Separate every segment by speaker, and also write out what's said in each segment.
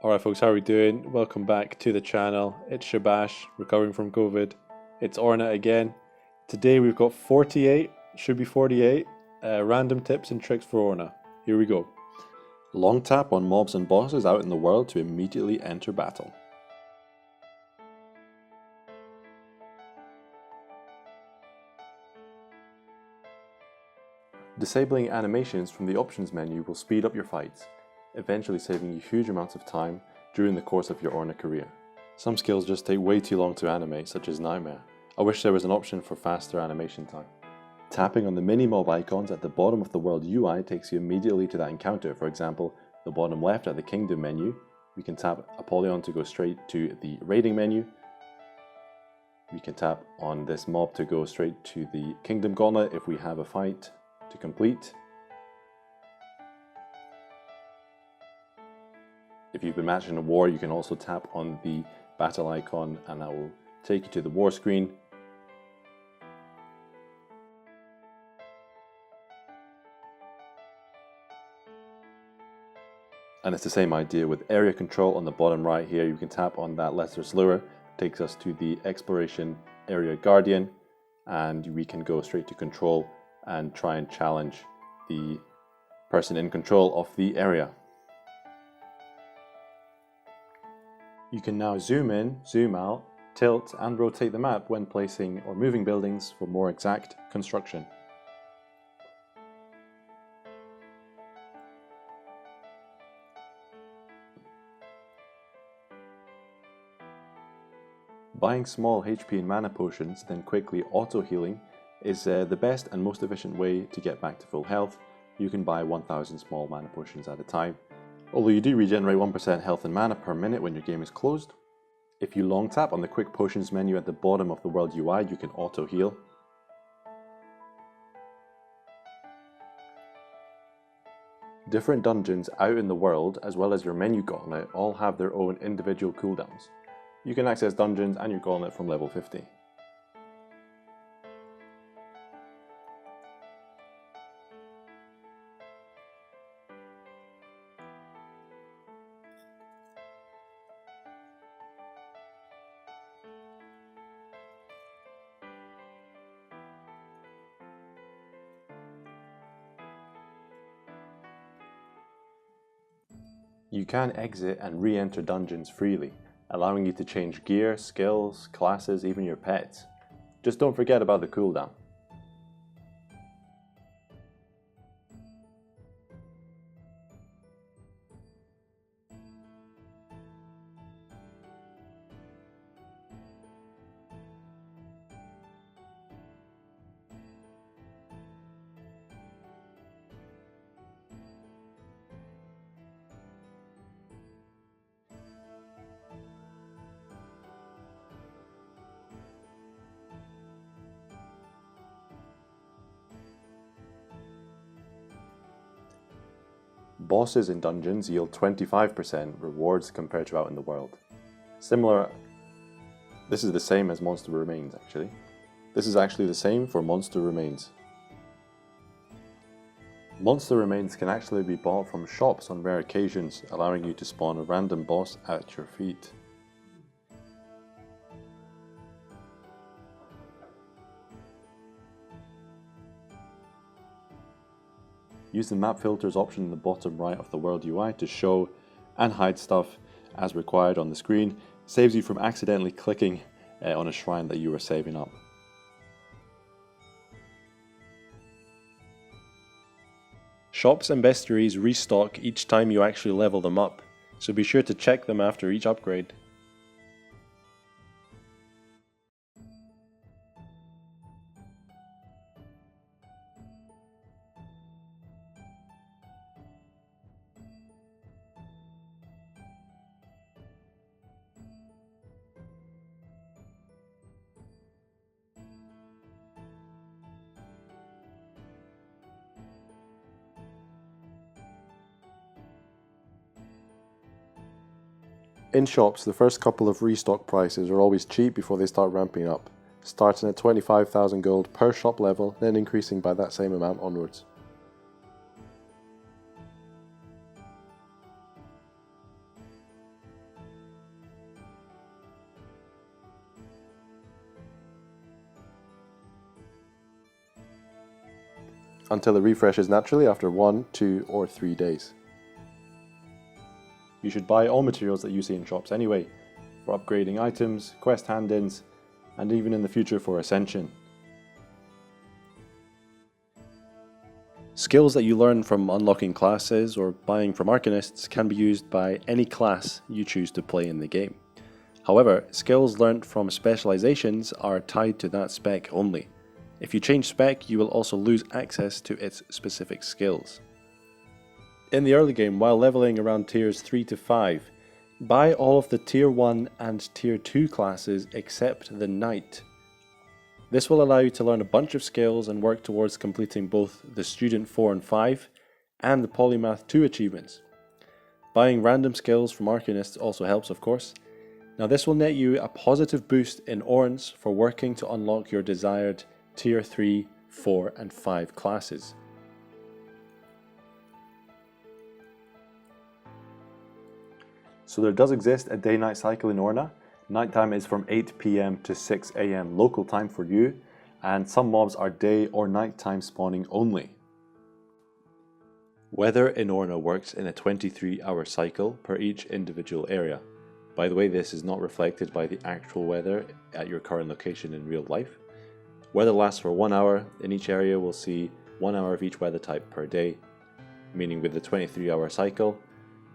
Speaker 1: Alright folks, how are we doing? Welcome back to the channel. It's Shabash, recovering from COVID. It's Orna again. Today we've got 48, should be 48, random tips and tricks for Orna. Here we go. Long tap on mobs and bosses out in the world to immediately enter battle. Disabling animations from the options menu will speed up your fights, eventually saving you huge amounts of time during the course of your Orna career. Some skills just take way too long to animate, such as Nightmare. I wish there was an option for faster animation time. Tapping on the mini-mob icons at the bottom of the world UI takes you immediately to that encounter. For example, the bottom left at the Kingdom menu, we can tap Apollyon to go straight to the raiding menu. We can tap on this mob to go straight to the Kingdom Gauntlet if we have a fight to complete. If you've been matched in a war, you can also tap on the battle icon and that will take you to the war screen. And it's the same idea with area control on the bottom right here. You can tap on that lesser slur, takes us to the exploration area guardian, and we can go straight to control and try and challenge the person in control of the area. You can now zoom in, zoom out, tilt and rotate the map when placing or moving buildings for more exact construction. Buying small HP and mana potions, then quickly auto-healing is the best and most efficient way to get back to full health. You can buy 1000 small mana potions at a time. Although you do regenerate 1% health and mana per minute when your game is closed. If you long tap on the quick potions menu at the bottom of the world UI, you can auto-heal. Different dungeons out in the world, as well as your menu gauntlet, all have their own individual cooldowns. You can access dungeons and your gauntlet from level 50. You can exit and re-enter dungeons freely, allowing you to change gear, skills, classes, even your pets. Just don't forget about the cooldown. Bosses in dungeons yield 25% rewards compared to out in the world. This is the same as Monster Remains actually. This is actually the same for Monster Remains. Monster Remains can actually be bought from shops on rare occasions, allowing you to spawn a random boss at your feet. Use the map filters option in the bottom right of the world UI to show and hide stuff as required on the screen. Saves you from accidentally clicking on a shrine that you were saving up. Shops and bestiaries restock each time you actually level them up, so be sure to check them after each upgrade. In shops, the first couple of restock prices are always cheap before they start ramping up, starting at 25,000 gold per shop level, then increasing by that same amount onwards. until it refreshes naturally after 1, 2, or 3 days. You should buy all materials that you see in shops anyway, for upgrading items, quest hand-ins, and even in the future for Ascension. Skills that you learn from unlocking classes or buying from Arcanists can be used by any class you choose to play in the game. However, skills learnt from specializations are tied to that spec only. If you change spec, you will also lose access to its specific skills. In the early game, while leveling around tiers 3 to 5, buy all of the tier 1 and tier 2 classes except the Knight. This will allow you to learn a bunch of skills and work towards completing both the Student 4 and 5 and the Polymath 2 achievements. Buying random skills from Arcanists also helps, of course. Now this will net you a positive boost in Orns for working to unlock your desired tier 3, 4 and 5 classes. So there does exist a day-night cycle in Orna. Nighttime is from 8 PM to 6 AM local time for you, and some mobs are day or nighttime spawning only. Weather in Orna works in a 23-hour cycle per each individual area. By the way, this is not reflected by the actual weather at your current location in real life. Weather lasts for 1 hour. In each area we'll see 1 hour of each weather type per day, meaning with the 23-hour cycle,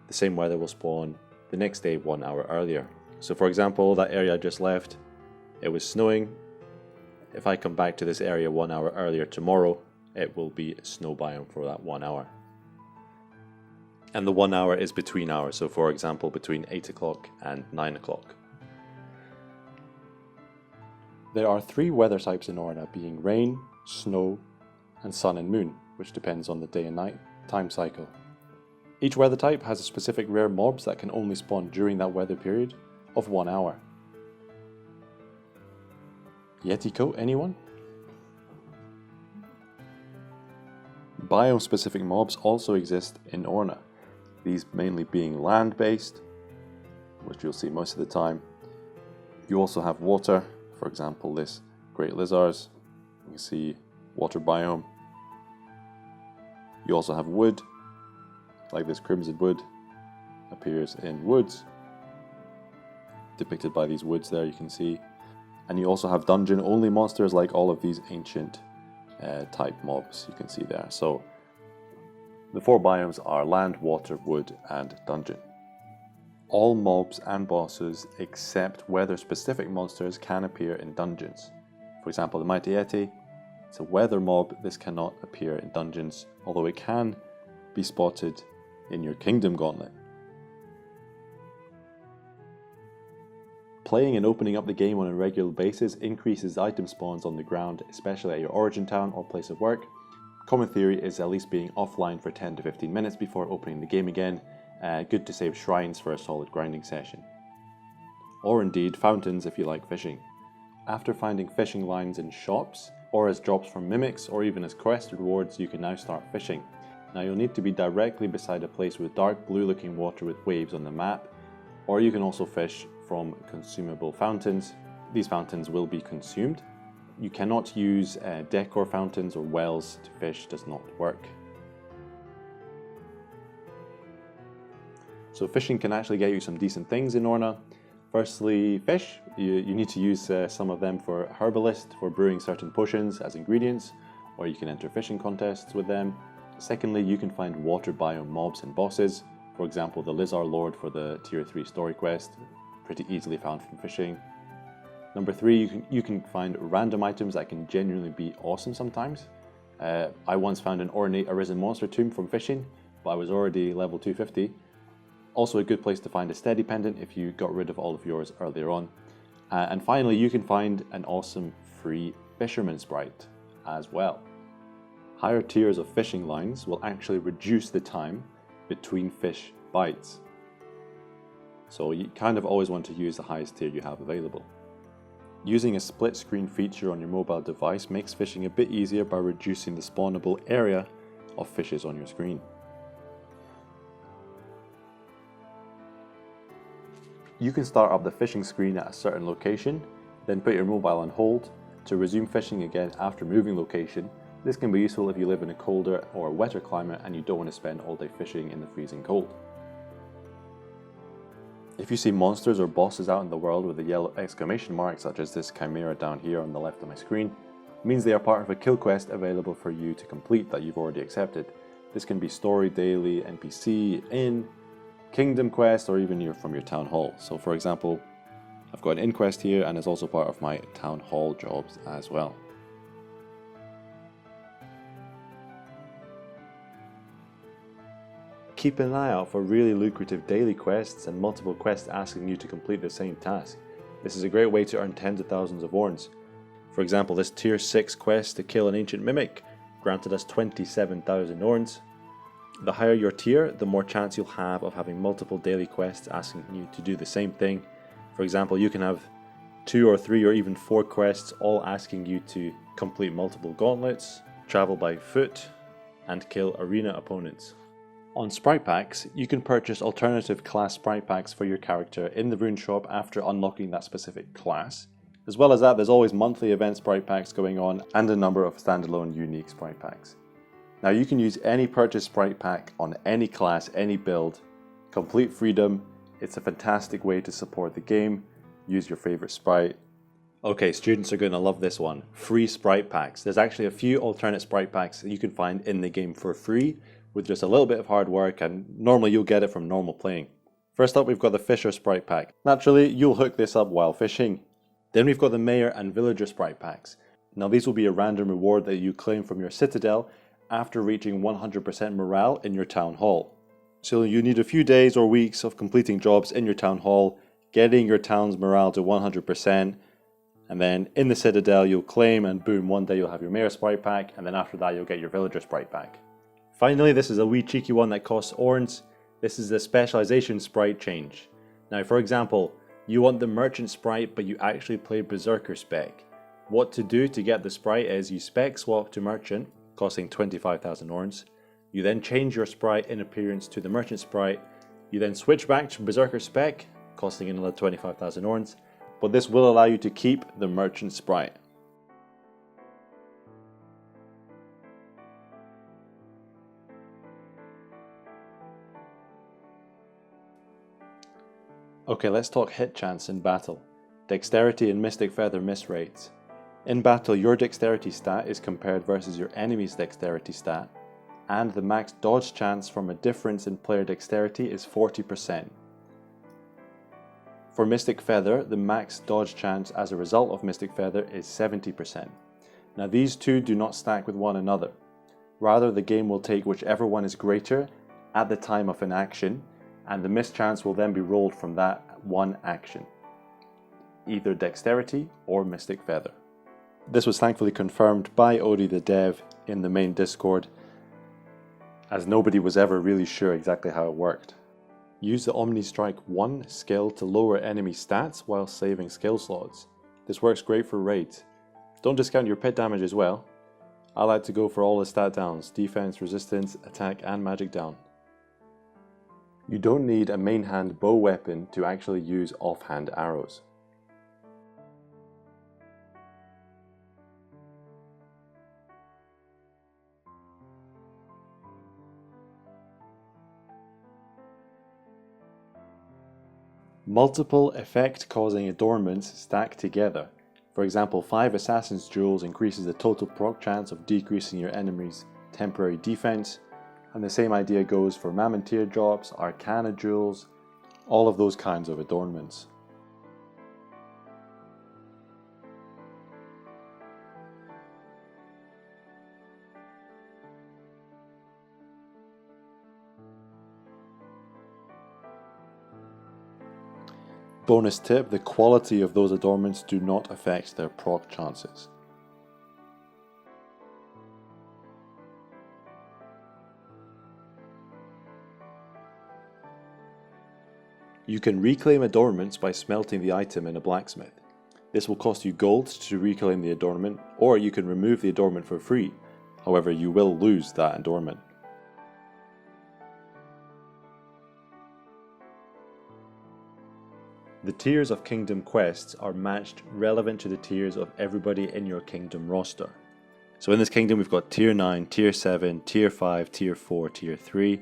Speaker 1: the same weather will spawn the next day 1 hour earlier. So for example, that area I just left, it was snowing. If I come back to this area 1 hour earlier tomorrow, it will be a snow biome for that 1 hour. And the 1 hour is between hours, so for example between 8 o'clock and 9 o'clock. There are 3 weather types in Orna, being rain, snow, and sun and moon, which depends on the day and night time cycle. Each weather type has a specific rare mobs that can only spawn during that weather period of 1 hour. Yeti coat, anyone? Biome-specific mobs also exist in Orna, these mainly being land-based, which you'll see most of the time. You also have water, for example this great lizards, you can see water biome. You also have wood, like this crimson wood appears in woods, depicted by these woods there you can see. And you also have dungeon only monsters like all of these ancient type mobs you can see there. So the 4 biomes are land, water, wood and dungeon. All mobs and bosses except weather specific monsters can appear in dungeons. For example, the Mighty Yeti, it's a weather mob. This cannot appear in dungeons, although it can be spotted in your Kingdom Gauntlet. Playing and opening up the game on a regular basis increases item spawns on the ground, especially at your origin town or place of work. Common theory is at least being offline for 10 to 15 minutes before opening the game again, good to save shrines for a solid grinding session. Or indeed fountains if you like fishing. After finding fishing lines in shops, or as drops from mimics, or even as quest rewards, you can now start fishing. Now you'll need to be directly beside a place with dark blue looking water with waves on the map, or you can also fish from consumable fountains. These fountains will be consumed. You cannot use decor fountains or wells to fish, does not work. So fishing can actually get you some decent things in Orna. Firstly, fish. You need to use some of them for herbalist, for brewing certain potions as ingredients, or you can enter fishing contests with them. Secondly, you can find water biome mobs and bosses. For example, the Lizard Lord for the tier 3 story quest, pretty easily found from fishing. Number 3, you can find random items that can genuinely be awesome sometimes. I once found an ornate arisen monster tomb from fishing, but I was already level 250. Also a good place to find a steady pendant if you got rid of all of yours earlier on. And finally, you can find an awesome free fisherman sprite as well. Higher tiers of fishing lines will actually reduce the time between fish bites. So you kind of always want to use the highest tier you have available. Using a split screen feature on your mobile device makes fishing a bit easier by reducing the spawnable area of fishes on your screen. You can start up the fishing screen at a certain location, then put your mobile on hold to resume fishing again after moving location, This can be useful if you live in a colder or wetter climate and you don't want to spend all day fishing in the freezing cold. If you see monsters or bosses out in the world with a yellow exclamation mark, such as this chimera down here on the left of my screen, it means they are part of a kill quest available for you to complete that you've already accepted. This can be story, daily, NPC, inn, kingdom quest, or even from your town hall. So for example, I've got an inn quest here and it's also part of my town hall jobs as well. Keep an eye out for really lucrative daily quests and multiple quests asking you to complete the same task. This is a great way to earn tens of thousands of orns. For example, this tier 6 quest to kill an ancient mimic granted us 27,000 orns. The higher your tier, the more chance you'll have of having multiple daily quests asking you to do the same thing. For example, you can have 2 or 3 or even 4 quests all asking you to complete multiple gauntlets, travel by foot, and kill arena opponents. On sprite packs, you can purchase alternative class sprite packs for your character in the rune shop after unlocking that specific class. As well as that, there's always monthly event sprite packs going on and a number of standalone unique sprite packs. Now you can use any purchased sprite pack on any class, any build. Complete freedom. It's a fantastic way to support the game. Use your favorite sprite. Okay, students are going to love this one. Free sprite packs. There's actually a few alternate sprite packs that you can find in the game for free with just a little bit of hard work, and normally you'll get it from normal playing. First up, we've got the Fisher sprite pack. Naturally, you'll hook this up while fishing. Then we've got the Mayor and Villager sprite packs. Now these will be a random reward that you claim from your citadel after reaching 100% morale in your town hall. So you need a few days or weeks of completing jobs in your town hall, getting your town's morale to 100%, and then in the citadel you'll claim, and boom, one day you'll have your Mayor sprite pack, and then after that you'll get your Villager sprite pack. Finally, this is a wee cheeky one that costs orns. This is the specialization sprite change. Now for example, you want the merchant sprite but you actually play berserker spec. What to do to get the sprite is you spec swap to merchant, costing 25,000 orns. You then change your sprite in appearance to the merchant sprite. You then switch back to berserker spec, costing another 25,000 orns, but this will allow you to keep the merchant sprite. Okay, let's talk hit chance in battle. Dexterity and Mystic Feather miss rates. In battle, your dexterity stat is compared versus your enemy's dexterity stat, and the max dodge chance from a difference in player dexterity is 40%. For Mystic Feather, the max dodge chance as a result of Mystic Feather is 70%. Now these two do not stack with one another. Rather, the game will take whichever one is greater at the time of an action, and the miss chance will then be rolled from that one action, either dexterity or Mystic Feather. This was thankfully confirmed by Odie the dev in the main Discord, as nobody was ever really sure exactly how it worked. Use the Omni Strike 1 skill to lower enemy stats while saving skill slots. This works great for raids. Don't discount your pit damage as well. I like to go for all the stat downs: defense, resistance, attack and magic down. You don't need a main hand bow weapon to actually use offhand arrows. Multiple effect causing adornments stack together. For example, 5 Assassin's Jewels increases the total proc chance of decreasing your enemy's temporary defense, and the same idea goes for Mammon Teardrops, Arcana Jewels, all of those kinds of adornments. Bonus tip, the quality of those adornments do not affect their proc chances. You can reclaim adornments by smelting the item in a blacksmith. This will cost you gold to reclaim the adornment, or you can remove the adornment for free. However, you will lose that adornment. The tiers of kingdom quests are matched relevant to the tiers of everybody in your kingdom roster. So in this kingdom we've got tier 9, tier 7, tier 5, tier 4, tier 3.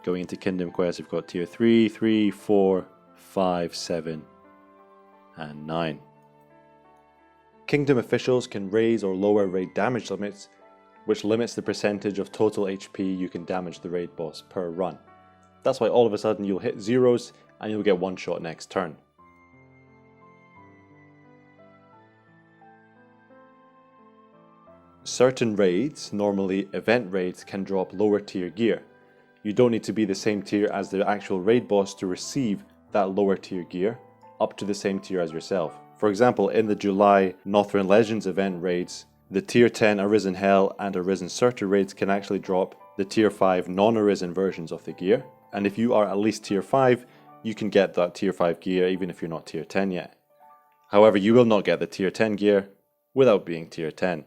Speaker 1: Going into Kingdom Quest we've got tier 3, 3, 4, 5, 7 and 9. Kingdom officials can raise or lower raid damage limits, which limits the percentage of total HP you can damage the raid boss per run. That's why all of a sudden you'll hit zeros and you'll get one shot next turn. Certain raids, normally event raids, can drop lower tier gear. You don't need to be the same tier as the actual raid boss to receive that lower tier gear, up to the same tier as yourself. For example, in the July Northern Legends event raids, the tier 10 Arisen Hell and Arisen Surtur raids can actually drop the tier 5 non-Arisen versions of the gear. And if you are at least tier 5, you can get that tier 5 gear even if you're not tier 10 yet. However, you will not get the tier 10 gear without being tier 10.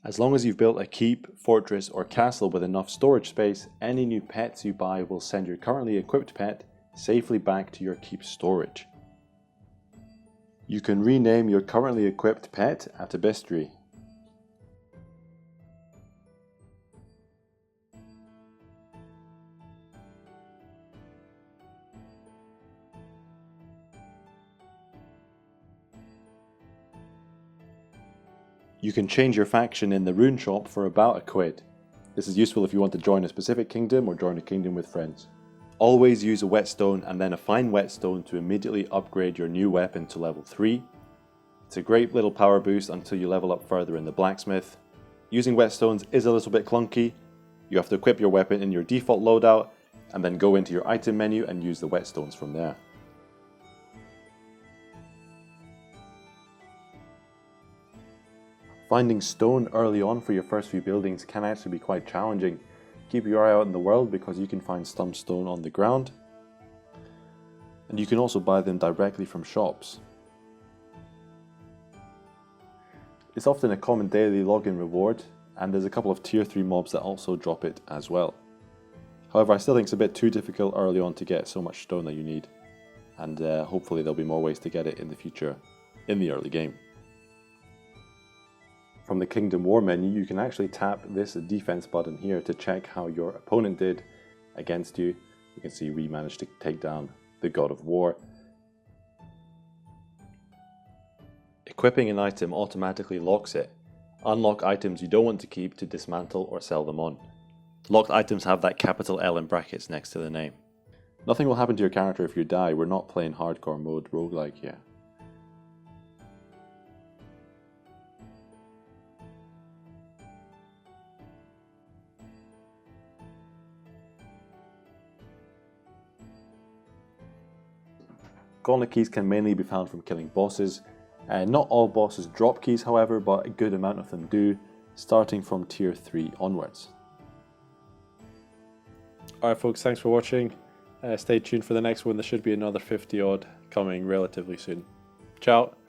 Speaker 1: As long as you've built a keep, fortress or castle with enough storage space, any new pets you buy will send your currently equipped pet safely back to your keep storage. You can rename your currently equipped pet at a bestiary. You can change your faction in the rune shop for about £1. This is useful if you want to join a specific kingdom or join a kingdom with friends. Always use a whetstone and then a fine whetstone to immediately upgrade your new weapon to level 3. It's a great little power boost until you level up further in the blacksmith. Using whetstones is a little bit clunky. You have to equip your weapon in your default loadout and then go into your item menu and use the whetstones from there. Finding stone early on for your first few buildings can actually be quite challenging. Keep your eye out in the world because you can find some stone on the ground. And you can also buy them directly from shops. It's often a common daily login reward, and there's a couple of tier 3 mobs that also drop it as well. However, I still think it's a bit too difficult early on to get so much stone that you need, and hopefully there'll be more ways to get it in the future in the early game. From the Kingdom War menu, you can actually tap this defense button here to check how your opponent did against you. You can see we managed to take down the God of War. Equipping an item automatically locks it. Unlock items you don't want to keep to dismantle or sell them on. Locked items have that capital L in brackets next to the name. Nothing will happen to your character if you die. We're not playing hardcore mode roguelike here. Gauntlet keys can mainly be found from killing bosses. Not all bosses drop keys however, but a good amount of them do, starting from tier 3 onwards. Alright folks, thanks for watching. Stay tuned for the next one. There should be another 50 odd coming relatively soon. Ciao!